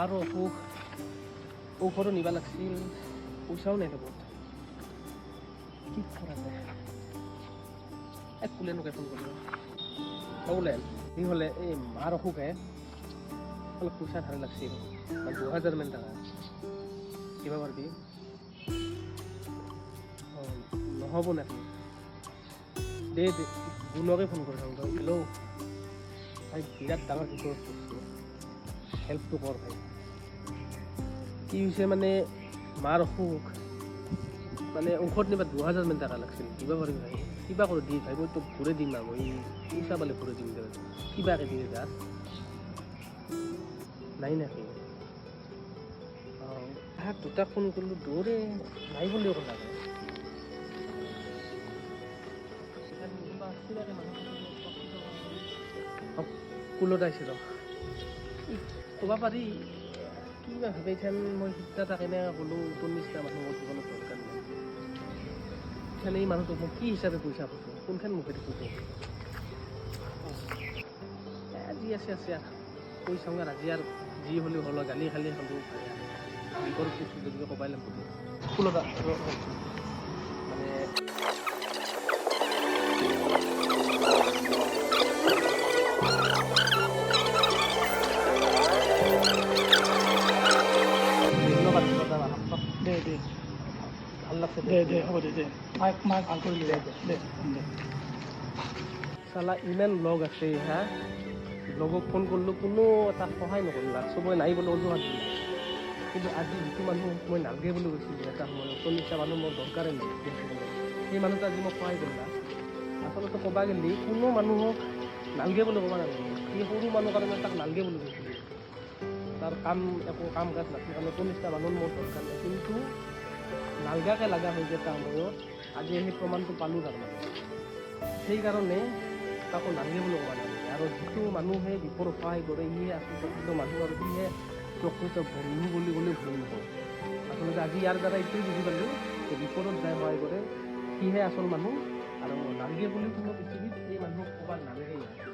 মাৰ অসুখ ঔষধো নিবা লাগছিল পইচাও নাই লগত কি কৰা যায় কুলেনকে ফোন কৰিব কুলেন কি হ'লে এই মাৰ অসুখে অলপ পইচা ধাৰ লাগছিল 2000 মান টাকা কিবা পাৰবি নহ'ব নাকি দে গুণকে ফোন কৰি থাকোঁ তই হেল্ল' ভাই বিৰাট ডাঙৰ বিপদ কৰিছোঁ হেল্পটো কৰ ভাই কি হৈছে মানে মাৰ অসুখ মানে ঔষধ নিবা 2000 মান টাকা লাগছিল কিবা কৰিম ভাই কিবা কৰি দি ভাই মই তোক ঘূৰাই দিম না মই পইচা পালে ঘূৰাই দিম দে কিবাকে দিয়ে যা নাই নাকি তাহাক দুটা ফোন কৰিলোঁ দৌৰে নাই বুলিও কথা নাই কুলত আহিছে ৰ ক'ব পাৰি কিবা ভাবিছেন মই সিতা তাক এনে ক'লোঁ তোৰ নিচিনা মানুহ মোৰ জীৱনত দৰকাৰ নাই সেইখানে এই মানুহটোক মই কি হিচাপে পইচা পাইছোঁ কোনখন মুখে দেখোঁ যি আছে পইচা আজি আৰু যি হ'লেও হ'ল গালি খালি হ'লেও বিপদ কৈছোঁ যদি ক'বাই লাগিব কুলত মানে দে দে ভাল লাগছে দে হ'ব দে মাক ভাল কৰি দে চালা ইমান লগ আছে হা লগক ফোন কৰিলোঁ কোনো এটা সহায় নকৰিলা চবৰে নাই বোলে অজুহাত দিলে কিন্তু আজি যিটো মানুহ মই নালগে বুলি কৈছিলোঁ এটা সময়ত চল্লিছটা মানুহ মোৰ দৰকাৰেই নাই সেই মানুহটো আজি মোক সহায় কৰিলা আচলতে ক'ব গ'লে কোনো মানুহক নালগে বুলি ক'ব নালাগে সেই সৰু মানুহ কাৰণে তাক নালগে বুলি কৈছিলোঁ তাৰ একো কাম কাজ নাছিল কাৰণে 40টা মানুহ মোৰ দৰকাৰ নাই কিন্তু নালগাকে লগা হৈ যায় তাৰ সময়ত আজি সেই প্ৰমাণটো পালোঁ তাৰমানে সেইকাৰণে তাকো নালগে বুলি ক'ব নালাগে আৰু যিটো মানুহে বিপদত সহায় কৰে সিহে আচলতে মানুহ আৰু সিহে প্ৰকৃত বন্ধু বুলি ক'লেও ভুল নহয় আচলতে আজি ইয়াৰ দ্বাৰা এইটোৱে বুজি পালোঁ যে বিপদত যাই সহায় কৰে সিহে আচল মানুহ আৰু নালগে বুলি কোনো পৃথিৱীত এই মানুহক ক'ব নালাগে